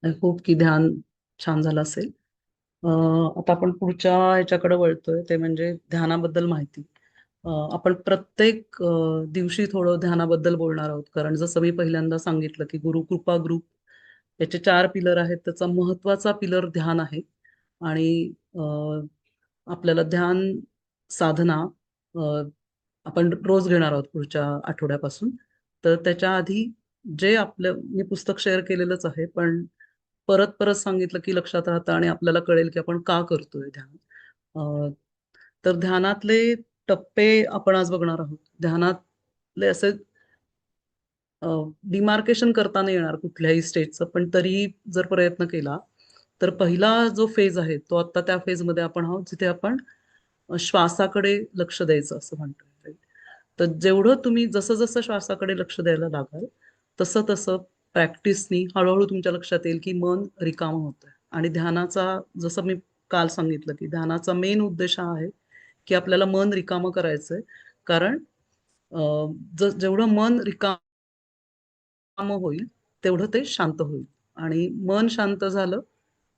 I hope की ध्यान छान झालं असेल. आता आपण पुढच्या ह्याच्याकडे वळतोय ते म्हणजे ध्यानाबद्दल माहिती. आपण प्रत्येक दिवशी थोडं ध्यानाबद्दल बोलणार आहोत, कारण जसं मी पहिल्यांदा सांगितलं की गुरु कृपा ग्रुप याचे 4 पिलर आहेत. त्याचा महत्वाचा पिलर ध्यान आहे. आणि आपल्याला ध्यान साधना अ, आपण रोज घेणार आहोत पुढच्या आठवड्यापासून. तर त्याच्या आधी जे आपलं मी पुस्तक शेअर केलेलंच आहे, पण परत परत सांगितलं की लक्षात राहतं आणि आपल्याला कळेल की आपण का करतोय ध्यान. अ, तर ध्यानातले टप्पे आपण आज बघणार आहोत. ध्यानातले असे डिमार्केशन करता नाही येणार कुठल्याही स्टेजचं, पण तरीही जर प्रयत्न केला तर पहिला जो फेज आहे तो आता त्या फेजमध्ये आपण आहोत जिथे आपण श्वासाकडे लक्ष द्यायचं असं म्हणतोय. right? तर जेवढं तुम्ही जसं जसं श्वासाकडे लक्ष द्यायला लागाल तसं तसं प्रॅक्टिसनी हळूहळू तुमच्या लक्षात येईल की मन रिकामं होतंय. आणि ध्यानाचा, जसं मी काल सांगितलं, की ध्यानाचा मेन उद्देश हा आहे की आपल्याला मन रिकामं करायचंय. कारण जेवढं मन रिकामं होईल तेवढं ते शांत होईल. आणि मन शांत झालं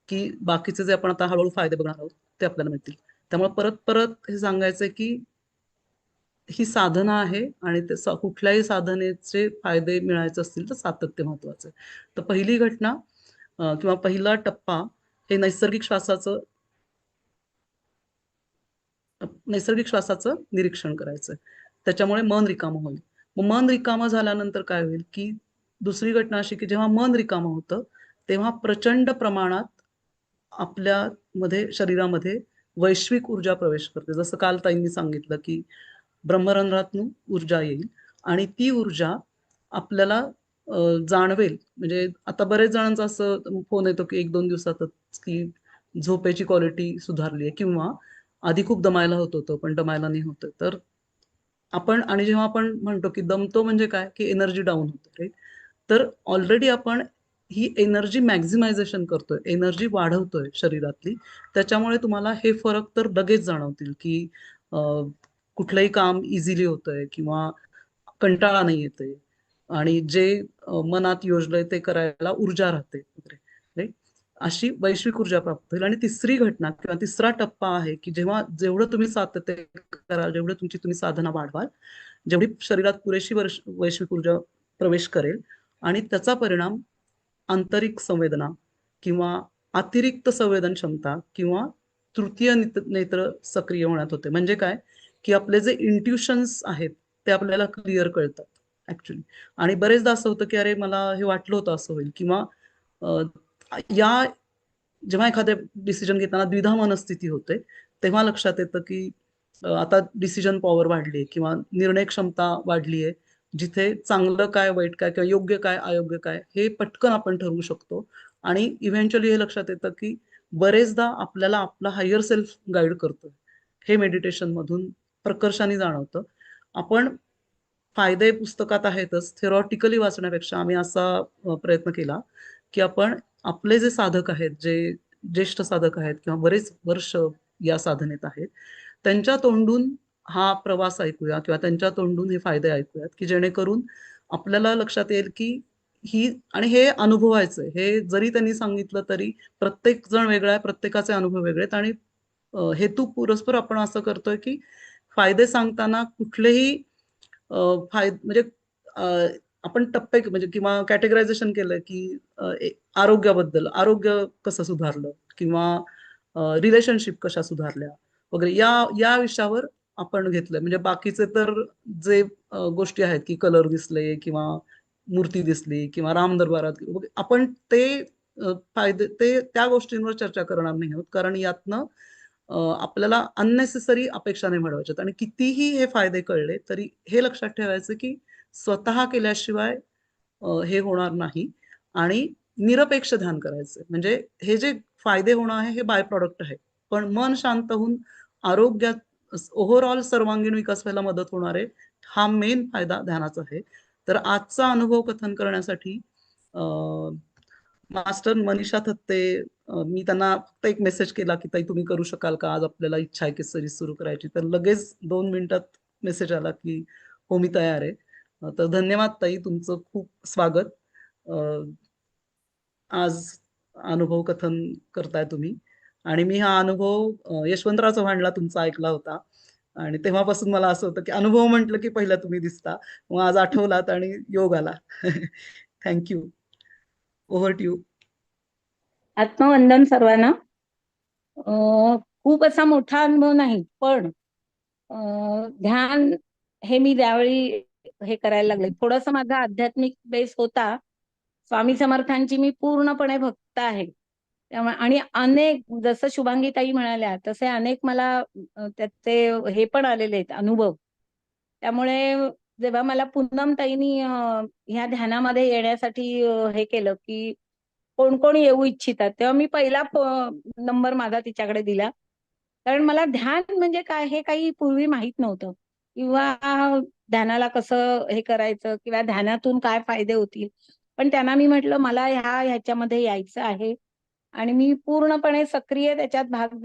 की बाकीचे जे आपण आता हळूहळू फायदे बघणार आहोत ते आपल्याला मिळतील. त्यामुळे परत परत हे सांगायचंय की ही साधना आहे आणि कुठल्याही साधनेचे फायदे मिळायचे असतील तर सातत्य महत्वाचं आहे. तर पहिली घटना किंवा पहिला टप्पा हे नैसर्गिक श्वासाचं निरीक्षण करायचं. त्याच्यामुळे मन रिकामं होईल. मग मन रिकामं झाल्यानंतर काय होईल की दुसरी घटना अशी की जेव्हा मन रिकामं होतं तेव्हा प्रचंड प्रमाणात आपल्या शरीरामध्ये वैश्विक ऊर्जा प्रवेश करते. जसं काल ताईंनी सांगितलं की ब्रह्मरंध्रातून ऊर्जा येईल आणि ती ऊर्जा आपल्याला जाणवेल. म्हणजे आता बरेच जणांचा असं फोन येतो की 1-2 दिवसातच की झोपेची क्वालिटी सुधारली आहे, किंवा आधी खूप दमायला होत होतं पण दमायला नाही होतं. तर आणि जेव्हा आपण म्हणतो की दमतो म्हणजे काय, की एनर्जी डाऊन होते, राईट? तर ऑलरेडी आपण ही एनर्जी मॅक्झिमायझेशन करतोय, एनर्जी वाढवतोय शरीरातली. त्याच्यामुळे तुम्हाला हे फरक तर लगेच जाणवतील की कुठलंही काम इझिली होतंय किंवा कंटाळा नाही येते आणि जे मनात योजलंय ते करायला ऊर्जा राहते वगैरे, राईट? अशी वैश्विक ऊर्जा प्राप्त होईल. आणि तिसरी घटना किंवा तिसरा टप्पा आहे की जेव्हा जेवढं तुम्ही सातत्य कराल, जेवढं तुम्ही साधना वाढवाल, जेवढी शरीरात पुरेशी वैश्विक ऊर्जा प्रवेश करेल आणि त्याचा परिणाम आंतरिक संवेदना किंवा अतिरिक्त संवेदन क्षमता किंवा तृतीय नेत्र सक्रिय होण्यात होते. म्हणजे काय, की आपले जे इंट्युशन्स आहेत ते आपल्याला क्लिअर कळतात ऍक्च्युली. आणि बरेचदा असं होतं की अरे मला हे वाटलं होतं असं होईल, किंवा अ, या जेव्हा एखाद्या डिसिजन घेताना द्विधा मनस्थिती होते तेव्हा लक्षात येतं की आता डिसिजन पॉवर वाढली किंवा निर्णय क्षमता वाढली आहे, जिथे चांगलं काय वाईट काय किंवा योग्य काय अयोग्य काय हे पटकन आपण ठरवू शकतो. आणि इव्हेंच्युअली हे लक्षात येतं की बरेचदा आपल्याला आपला हायर सेल्फ गाईड करतो. हे मेडिटेशन मधून प्रकर्षाने जाणवतं. आपण फायदे पुस्तकात आहेतच, थेरॉटिकली वाचण्यापेक्षा आम्ही असा प्रयत्न केला की आपण आपले जे साधक आहेत, जे ज्येष्ठ साधक आहेत किंवा बरेच वर्ष या साधनेत आहेत, त्यांच्या तोंडून हा प्रवास ऐकूया किंवा त्यांच्या तोंडून हे फायदे ऐकूयात, की जेणेकरून आपल्याला लक्षात येईल की ही, आणि हे अनुभवायचंय. हे जरी त्यांनी सांगितलं तरी प्रत्येक जण वेगळा आहे, प्रत्येकाचे अनुभव वेगळे आहेत. आणि हेतू पुरस्पर आपण असं करतोय की फायदे सांगताना कुठलेही फायदे म्हणजे अ, आपण टप्पे म्हणजे किंवा कॅटेगरायझेशन केलं की आरोग्याबद्दल, आरोग्य कसं सुधारलं किंवा रिलेशनशिप कशा सुधारल्या वगैरे, या या विषयावर आपण घेतलंय. म्हणजे बाकीचे तर जे गोष्टी आहेत की कलर दिसले किंवा मूर्ती दिसली किंवा राम दरबारात वगैरे, आपण ते फायदे ते त्या गोष्टींवर चर्चा करणार नाही आहोत, कारण यातनं आपल्याला अननेसेसरी अपेक्षा नाही वाढवायच्यात. आणि कितीही हे फायदे कळले तरी हे लक्षात ठेवायचं की स्वतः केल्याशिवाय हे होणार नाही. आणि निरपेक्ष ध्यान करायचं. म्हणजे हे जे फायदे होणं आहे हे बाय प्रॉडक्ट आहे, पण मन शांत होऊन आरोग्यात ओव्हरऑल सर्वांगीण विकास व्हायला मदत होणार आहे. हा मेन फायदा ध्यानाचा आहे. तर आजचा अनुभव कथन करण्यासाठी मास्टर मनीषा थत्ते, मी त्यांना फक्त एक मेसेज केला की ताई तुम्ही करू शकाल का, आज आपल्याला इच्छा आहे की सिरीज सुरू करायची. तर लगेच 2 मिनिटात मेसेज आला की हो मी तयार आहे. तर धन्यवाद ताई, तुमचं खूप स्वागत. अ, आज अनुभव कथन करताय तुम्ही. आणि मी हा अनुभव यशवंतराव चव्हाणला तुमचा ऐकला होता आणि तेव्हापासून मला असं होतं की अनुभव म्हटलं की पहिला तुम्ही दिसता. मग आज आठवलात आणि योग आला. थँक्यू. Over to you. आत्मवंदन सर्वांना. खूप असा मोठा अनुभव नाही, पण ध्यान हे मी त्यावेळी हे करायला लागले. थोडस माझा आध्यात्मिक बेस होता. स्वामी समर्थांची मी पूर्णपणे भक्त आहे. त्यामुळे आणि अनेक, जसं शुभांगी ताई म्हणाल्या तसे अनेक मला त्याचे हे पण आलेले आहेत अनुभव. त्यामुळे जेव्हा मला पूनम ताईनी ह्या ध्यानामध्ये येण्यासाठी हे केलं की कोण कोण येऊ इच्छितात, तेव्हा मी पहिला नंबर माझा तिच्याकडे दिला. कारण मला ध्यान म्हणजे काय हे काही पूर्वी माहित नव्हतं, किंवा ध्यानाला कसं हे करायचं किंवा ध्यानातून काय फायदे होतील. पण त्यांना मी म्हटलं मला ह्याच्यामध्ये यायचं आहे आणि मी पूर्णपणे सक्रिय त्याच्यात भाग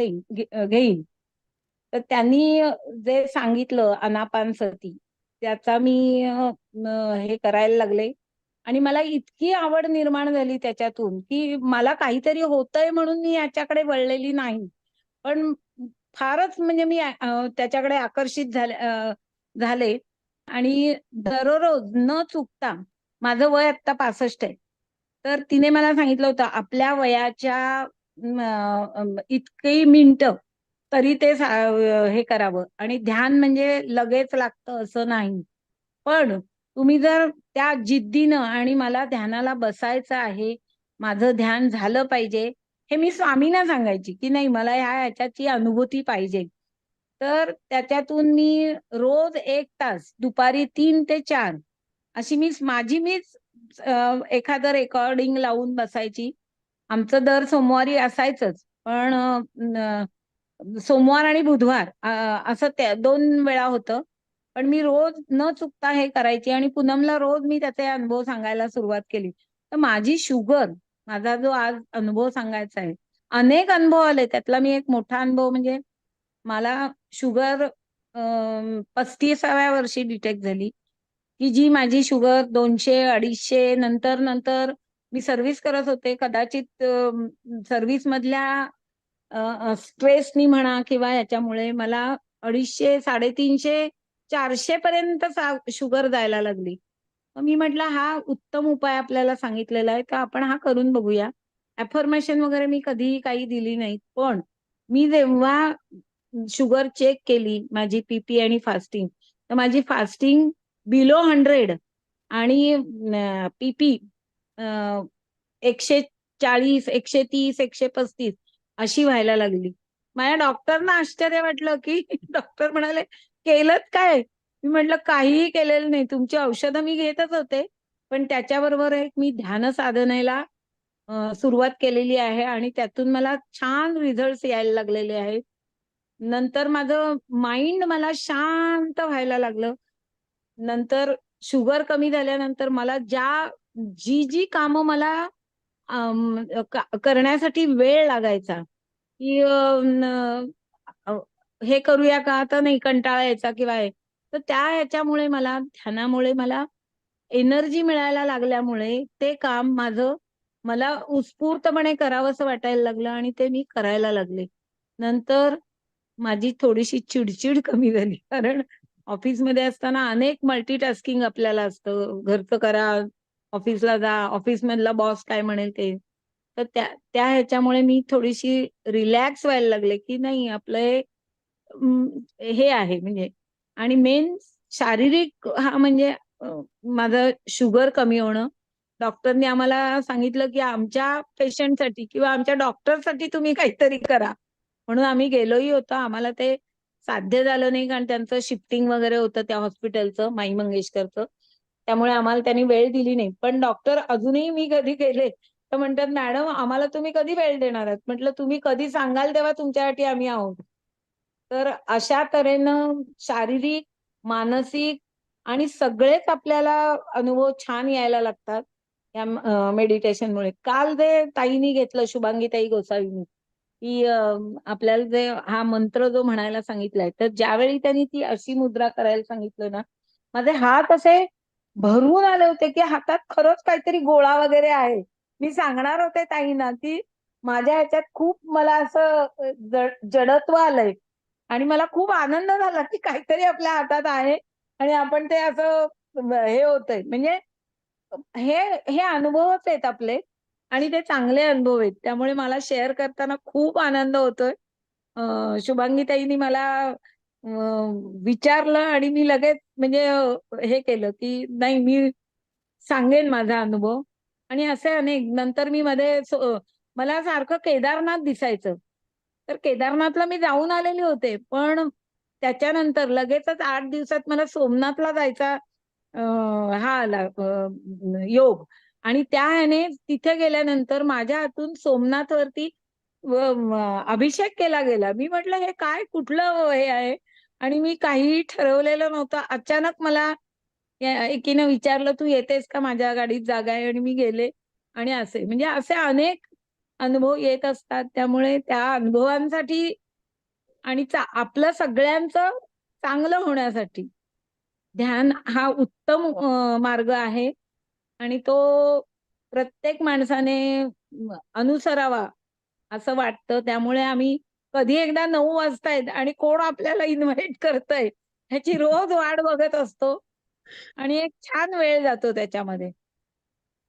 घेईन. तर त्यांनी जे सांगितलं आनापान सती, त्याचा मी हे करायला लागले. आणि मला इतकी आवड निर्माण झाली त्याच्यातून की मला काहीतरी होतंय म्हणून मी याच्याकडे वळलेली नाही, पण फारच म्हणजे मी त्याच्याकडे आकर्षित झाले. आणि दररोज न चुकता, माझं वय आता 65 आहे, तर तिने मला सांगितलं होतं आपल्या वयाच्या इतकी मिनिटं तरी ते हे करावं. आणि ध्यान म्हणजे लगेच लागतं असं नाही, पण तुम्ही जर त्या जिद्दीनं आणि मला ध्यानाला बसायचं आहे, माझं ध्यान झालं पाहिजे, हे मी स्वामींना सांगायची की नाही मला ह्याच्याची अनुभूती पाहिजे. तर त्याच्यातून मी रोज 1 तास दुपारी 3 ते 4 अशी मीच एखादं रेकॉर्डिंग लावून बसायची. आमचं दर सोमवारी असायचंच, पण सोमवार आणि बुधवार असं त्या 2 वेळा होतं. पण मी रोज न चुकता हे करायची आणि पूनमला रोज मी त्याचे अनुभव सांगायला सुरुवात केली. तर माझी शुगर, माझा जो आज अनुभव सांगायचा आहे, अनेक अनुभव आले त्यातला मी एक मोठा अनुभव म्हणजे मला शुगर 35व्या वर्षी डिटेक्ट झाली, की जी माझी शुगर 200-250 नंतर नंतर मी सर्व्हिस करत होते. कदाचित सर्व्हिस मधल्या स्ट्रेसनी म्हणा किंवा याच्यामुळे मला 250, 350, 400 पर्यंत शुगर जायला लागली. मग मी म्हटलं हा उत्तम उपाय आपल्याला सांगितलेला आहे, तर आपण हा करून बघूया. अफर्मेशन वगैरे मी कधीही काही दिली नाही, पण मी जेव्हा शुगर चेक केली माझी पीपी आणि फास्टिंग, तर माझी फास्टिंग बिलो 100 आणि पीपी 140, 130, 135 अशी व्हायला लागली. माझ्या डॉक्टरना आश्चर्य वाटलं की डॉक्टर म्हणाले केलंच काय. मी म्हटलं काहीही केलेलं नाही, तुमची औषधं मी घेतच होते, पण त्याच्याबरोबर एक मी ध्यान साधनेला सुरुवात केलेली आहे आणि त्यातून मला छान रिझल्ट यायला लागलेले आहेत. नंतर माझं माइंड मला शांत व्हायला लागलं. नंतर शुगर कमी झाल्यानंतर मला जी जी कामं मला करण्यासाठी वेळ लागायचा, की हे करूया का आता नाही, कंटाळा यायचा किंवा हे, तर त्या ह्याच्यामुळे मला ध्यानामुळे मला एनर्जी मिळायला लागल्यामुळे ते काम माझं मला उत्स्फूर्तपणे करावंसं वाटायला लागलं आणि ते मी करायला लागले. नंतर माझी थोडीशी चिडचिड कमी झाली, कारण ऑफिसमध्ये असताना अनेक मल्टीटास्किंग आपल्याला असतं. घरचं करा, ऑफिसला जा, ऑफिस मधला बॉस काय म्हणेल ते. तर त्या त्या ह्याच्यामुळे मी थोडीशी रिलॅक्स व्हायला लागले, की नाही आपलं हे आहे म्हणजे. आणि मेन शारीरिक हा म्हणजे माझं शुगर कमी होणं. डॉक्टरने आम्हाला सांगितलं की आमच्या पेशंटसाठी किंवा आमच्या डॉक्टरसाठी तुम्ही काहीतरी करा, म्हणून आम्ही गेलोही होतो. आम्हाला ते साध्य झालं नाही, कारण त्यांचं शिफ्टिंग वगैरे होतं त्या हॉस्पिटलचं, माई मंगेशकरचं. त्यामुळे आम्हाला त्यांनी वेळ दिली नाही. पण डॉक्टर अजूनही मी कधी गेले तर म्हणतात मॅडम आम्हाला तुम्ही कधी वेळ देणार आहात. म्हटलं तुम्ही कधी सांगाल तेव्हा तुमच्यासाठी आम्ही आहोत. तर अशा तऱ्हेनं शारीरिक, मानसिक आणि सगळेच आपल्याला अनुभव छान यायला लागतात या मेडिटेशनमुळे. काल जे ताईनी घेतलं, शुभांगी ताई गोसावीनी, की आपल्याला जे हा मंत्र जो म्हणायला सांगितलाय, तर ज्यावेळी त्यांनी ती अशी मुद्रा करायला सांगितलं ना, माझे हात असे भरून आले होते की हातात खरंच काहीतरी गोळा वगैरे आहे. मी सांगणार होते ताईंना की माझ्या ह्याच्यात खूप मला असं जडत्व आलंय आणि मला खूप आनंद झाला की काहीतरी आपल्या हातात आहे आणि आपण ते असं हे होतंय. म्हणजे हे हे अनुभवच आहेत आपले आणि ते चांगले अनुभव आहेत. त्यामुळे मला शेअर करताना खूप आनंद होतोय. शुभांगी ताईंनी मला विचारलं आणि मी लगेच म्हणजे हे केलं की नाही, मी सांगेन माझा अनुभव. आणि असे अनेक नंतर मी मध्ये मला सारखं केदारनाथ दिसायचं. तर केदारनाथला मी जाऊन आलेले होते, पण त्याच्यानंतर लगेचच 8 दिवसात मला सोमनाथला जायचा हा आला योग. आणि त्या ह्याने तिथे गेल्यानंतर माझ्या हातून सोमनाथ वरती अभिषेक केला गेला. मी म्हटलं हे काय, कुठलं हे आहे. आणि मी काहीही ठरवलेलं नव्हतं. अचानक मला एकीने विचारलं, तू येतेस का, माझ्या गाडीत जागा आहे. आणि मी गेले. आणि असे म्हणजे असे अनेक अनुभव येत असतात. त्यामुळे त्या अनुभवांसाठी आणि आपलं सगळ्यांचं चांगलं होण्यासाठी ध्यान हा उत्तम मार्ग आहे आणि तो प्रत्येक माणसाने अनुसरावा असं वाटतं. त्यामुळे आम्ही कधी एकदा 9 वाजतायत आणि कोण आपल्याला इन्व्हाइट करतंय ह्याची रोज वाट बघत असतो आणि एक छान वेळ जातो त्याच्यामध्ये.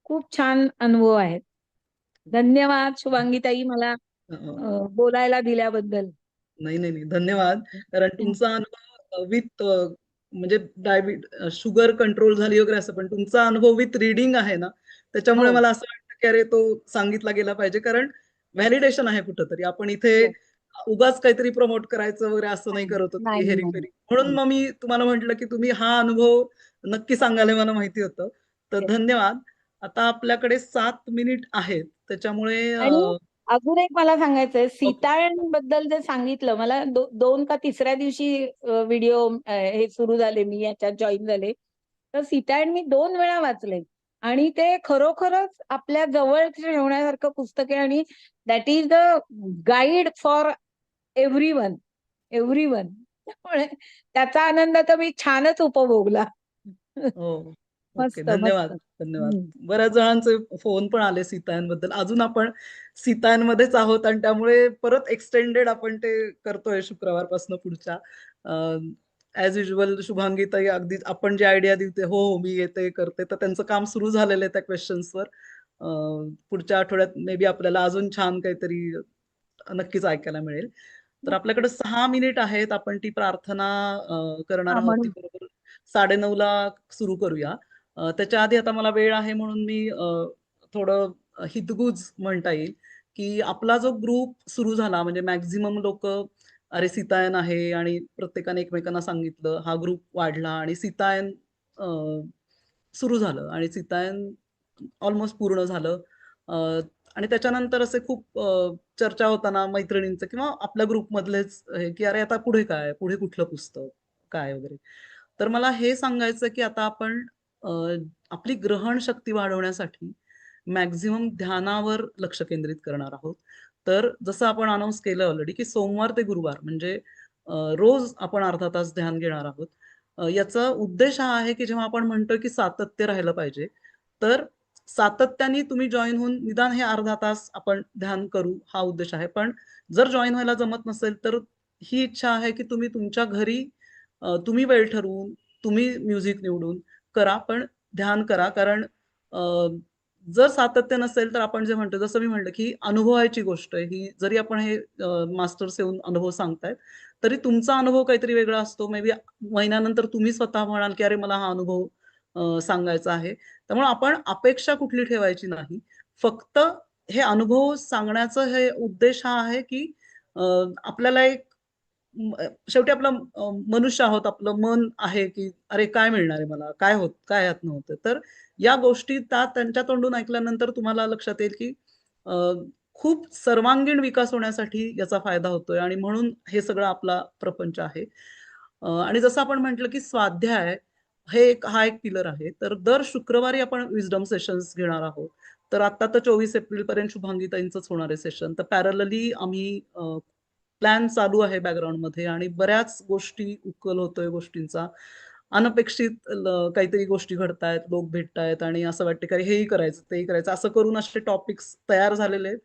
खूप छान अनुभव आहेत. धन्यवाद शुभांगी ताई, मला अ, बोलायला दिल्याबद्दल. नाही नाही नाही, धन्यवाद. कारण तुमचा अनुभव विथ म्हणजे शुगर कंट्रोल झाली वगैरे असं, पण तुमचा अनुभव विथ रीडिंग आहे ना, त्याच्यामुळे हो, मला असं वाटतं की अरे तो सांगितला गेला पाहिजे. कारण व्हॅलिडेशन आहे कुठंतरी. आपण इथे हो. उगाच काहीतरी प्रमोट करायचं वगैरे असं नाही करत होतो की नाही, हेरी नाही, फेरी. म्हणून नाही. मग मी तुम्हाला म्हटलं की तुम्ही हा अनुभव नक्की सांगाल हे मला माहिती होतं. तर धन्यवाद. आता आपल्याकडे 7 मिनिट आहेत, त्याच्यामुळे आणि अजून एक मला सांगायचंय, ओके. सीतायन बद्दल जे सांगितलं मला, 2 का तिसऱ्या दिवशी व्हिडिओ हे सुरू झाले, मी याच्यात जॉईन झाले. तर सीतायन मी 2 वेळा वाचले आणि ते खरोखरच आपल्या जवळ ठेवण्यासारखं पुस्तक आहे. आणि that is the guide for everyone, everyone. त्यामुळे त्याचा आनंद तर मी छानच उपभोगला. हो. ओके. मस्त, धन्यवाद. मस्त. धन्यवाद. हम्म. बऱ्याच जणांचे फोन पण आले सीतायनबद्दल. अजून आपण सीतायनमध्येच आहोत आणि त्यामुळे परत एक्सटेंडेड आपण ते करतोय शुक्रवारपासून पुढच्या. ॲज युजुअल शुभांगीताई अगदी आपण जी आयडिया देते, "हो, हो, मी येते, करते." तर त्यांचं काम सुरू झालेलं आहे त्या क्वेशन्सवर. पुढच्या आठवड्यात मे बी आपल्याला अजून छान काहीतरी नक्कीच ऐकायला मिळेल. तर आपल्याकडे 6 मिनिट आहेत. आपण ती प्रार्थना करणार हा, आहोत. ती म्हणून बरोबर 9:30ला सुरू करूया. त्याच्या आधी आता मला वेळ आहे म्हणून मी थोडं हितगुज म्हणता येईल, की आपला जो ग्रुप सुरू झाला म्हणजे मॅक्सिमम लोकं अरे सीतायन आहे आणि प्रत्येकाने एकमेकांना सांगितलं. हा ग्रुप वाढला आणि सीतायन अ, सुरू झालं आणि सीतायन ऑलमोस्ट पूर्ण झालं. अ, आणि त्याच्यानंतर असे खूप चर्चा होताना मैत्रिणींचं किंवा आपल्या ग्रुपमधलेच हे, की "अरे आता पुढे काय? पुढे कुठलं पुस्तक? काय वगैरे?" तर मला हे सांगायचं, की आता आपण अ, आपली ग्रहणशक्ती वाढवण्यासाठी मॅक्सिमम ध्यानावर लक्ष केंद्रित करणार आहोत. तर जसं आपण अनाउन्स केलं ऑलरेडी, की सोमवार ते गुरुवार म्हणजे रोज आपण अर्धा तास ध्यान घेणार आहोत. याचा उद्देश हा आहे, की जेव्हा आपण म्हणतोय, की सातत्य राहिलं पाहिजे, तर सातत्याने तुम्ही जॉइन होऊन निदान हे अर्धा तास आपण ध्यान करू, हा उद्देश आहे. पण जर जॉइन व्हायला जमत नसेल, तर ही इच्छा आहे, की तुम्ही तुमच्या घरी तुम्ही वेळ ठरवून, तुम्ही म्युझिक निवडून करा, पण ध्यान करा. कारण अ, जर सातत्य नसेल, तर आपण जे म्हणतो, जसं मी म्हटलं, की अनुभवायची गोष्ट आहे ही. जरी आपण हे मास्टर्स येऊन अनुभव सांगतायत, तरी तुमचा अनुभव काहीतरी वेगळा असतो. मे बी महिन्यानंतर तुम्ही स्वतः म्हणाल, की "अरे, मला हा अनुभव सांगायचा आहे." त्यामुळे आपण अपेक्षा कुठली ठेवायची नाही. फक्त हे अनुभव सांगण्याचं हे उद्देश हा आहे, की अ, आपल्याला एक शेवटी आपलं मनुष्य आहोत, आपलं मन आहे, की "अरे, काय मिळणार आहे मला? काय ह्यातनं होतंय?" तर या गोष्टी त्यांच्या तोंडून ऐकल्यानंतर तुम्हाला लक्षात येईल, की अ, खूप सर्वांगीण विकास होण्यासाठी याचा फायदा होतोय आणि म्हणून हे सगळं आपला प्रपंच आहे. आणि जसं आपण म्हटलं, की स्वाध्याय हा एक पिलर आहे. तर दर शुक्रवारी आपण विस्डम सेशन्स घेणार आहोत. तर आता तर 24 एप्रिलपर्यंत शुभांगीताईंचंच होणार आहे सेशन. तर पॅरलली आम्ही प्लॅन चालू आहे बॅकग्राऊंडमध्ये आणि बऱ्याच गोष्टी उकल होतोय गोष्टींचा. अनपेक्षित काहीतरी गोष्टी घडतायत, लोक भेटतायत आणि असं वाटतं की अरे हेही करायचं, तेही करायचं. असं करून असे टॉपिक्स तयार झालेले आहेत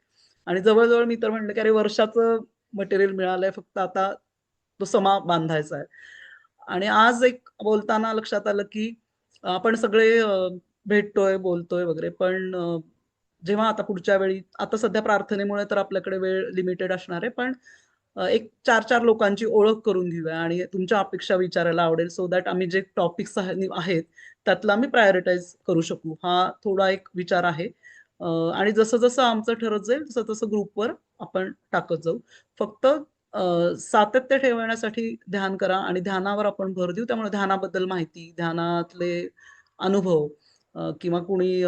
आणि जवळ-जवळ मी तर म्हणलं की अरे वर्षाचं मटेरियल मिळालंय, फक्त आता तो समा बांधायचा आहे. आणि आज एक बोलताना लक्षात आलं की आपण सगळे भेटतोय, बोलतोय वगैरे, पण जेव्हा आता पुढच्या वेळी, आता सध्या प्रार्थनेमुळे तर आपल्याकडे वेळ लिमिटेड असणार आहे, पण एक 4-4 लोकांची ओळख करून घेऊया आणि तुमच्या अपेक्षा विचारायला आवडेल, सो दॅट आम्ही जे टॉपिक्स आहेत त्यातला आम्ही प्रायोरिटाईज करू शकू. हा थोडा एक विचार आहे. अ, आणि जसं-जसं आमचं ठरत जाईल, तसं-तसं ग्रुपवर आपण टाकत जाऊ. फक्त सातत्य ठेवण्यासाठी ध्यान करा आणि ध्यानावर आपण भर देऊ. त्यामुळे ध्यानाबद्दल माहिती, ध्यानातले अनुभव, किंवा कुणी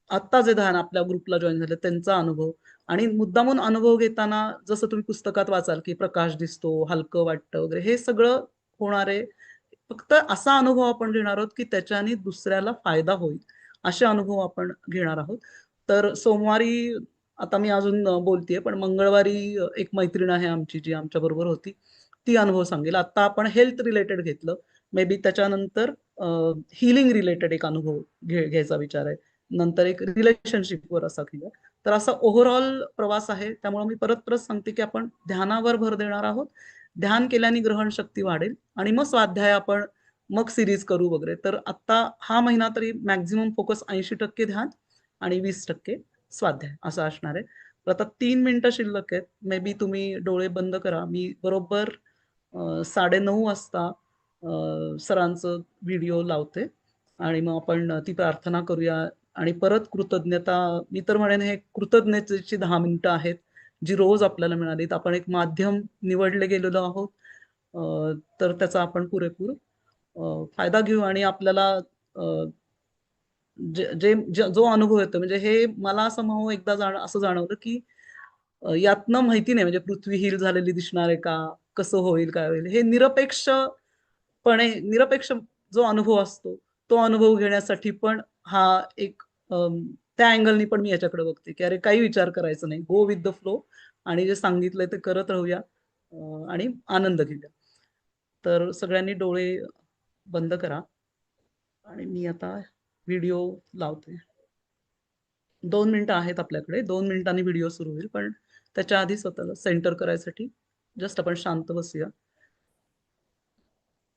आत्ता जे ध्यान आपल्या ग्रुपला जॉइन झाले त्यांचा अनुभव, आणि मुद्दामून अनुभव घेताना जसं तुम्ही पुस्तकात वाचाल, की प्रकाश दिसतो, हलकं वाटतं वगैरे, हे सगळं होणार आहे. फक्त असा अनुभव आपण घेणार आहोत, की त्याच्याने दुसऱ्याला फायदा होईल, असे अनुभव आपण घेणार आहोत. तर सोमवारी आता मी अजून बोलतेय, पण मंगळवारी एक मैत्रीण आहे आमची, जी आमच्याबरोबर होती. ती अनुभव सांगेल. आता आपण हेल्थ रिलेटेड घेतलं. मे बी त्याच्यानंतर हीलिंग रिलेटेड एक अनुभव घ्यायचा विचार आहे. नंतर एक रिलेशनशिपवर असा घेऊया. तर असा ओव्हरऑल प्रवास आहे. त्यामुळे मी परत-परत सांगते, की आपण ध्यानावर भर देणार आहोत. ध्यान केल्याने ग्रहणशक्ती वाढेल आणि मग स्वाध्याय आपण मग सीरीज करू वगैरे. तर आत्ता हा महिना तरी मॅक्सिमम फोकस 80% ध्यान आणि 20% स्वाध्याय असं असणार आहे. तर आता 3 मिनिटं शिल्लक आहेत. मे बी तुम्ही डोळे बंद करा. मी बरोबर 9:30 वाजता सरांचं व्हिडिओ लावते आणि मग आपण ती प्रार्थना करूया आणि परत कृतज्ञता. मी तर म्हणेन हे कृतज्ञतेची 10 मिनिटं आहेत, जी रोज आपल्याला मिळालीत. आपण एक माध्यम निवडले गेलेलो आहोत. तर त्याचा आपण पुरेपूर फायदा घेऊ आणि आपल्याला अ, जो अनुभव येतो, म्हणजे हे मला असं एकदा असं जाणवलं, की यातनं माहिती नाही म्हणजे पृथ्वी हील झालेली दिसणार आहे का? कसं होईल, काय होईल? हे निरपेक्ष जो अनुभव असतो, तो अनुभव घेण्यासाठी पण हा एक त्या अँगलनी पण मी याच्याकडे बघते, की अरे काही विचार करायचा नाही. गो विथ द फ्लो आणि जे सांगितलंय ते करत राहूया आणि आनंद घेऊया. तर सगळ्यांनी डोळे बंद करा आणि मी आता व्हिडिओ लावते. 2 मिनिटं आहेत आपल्याकडे. 2 मिनिटांनी व्हिडिओ सुरू होईल. पण त्याच्या आधी स्वतःला सेंटर करायसाठी जस्ट आपण शांत बसूया.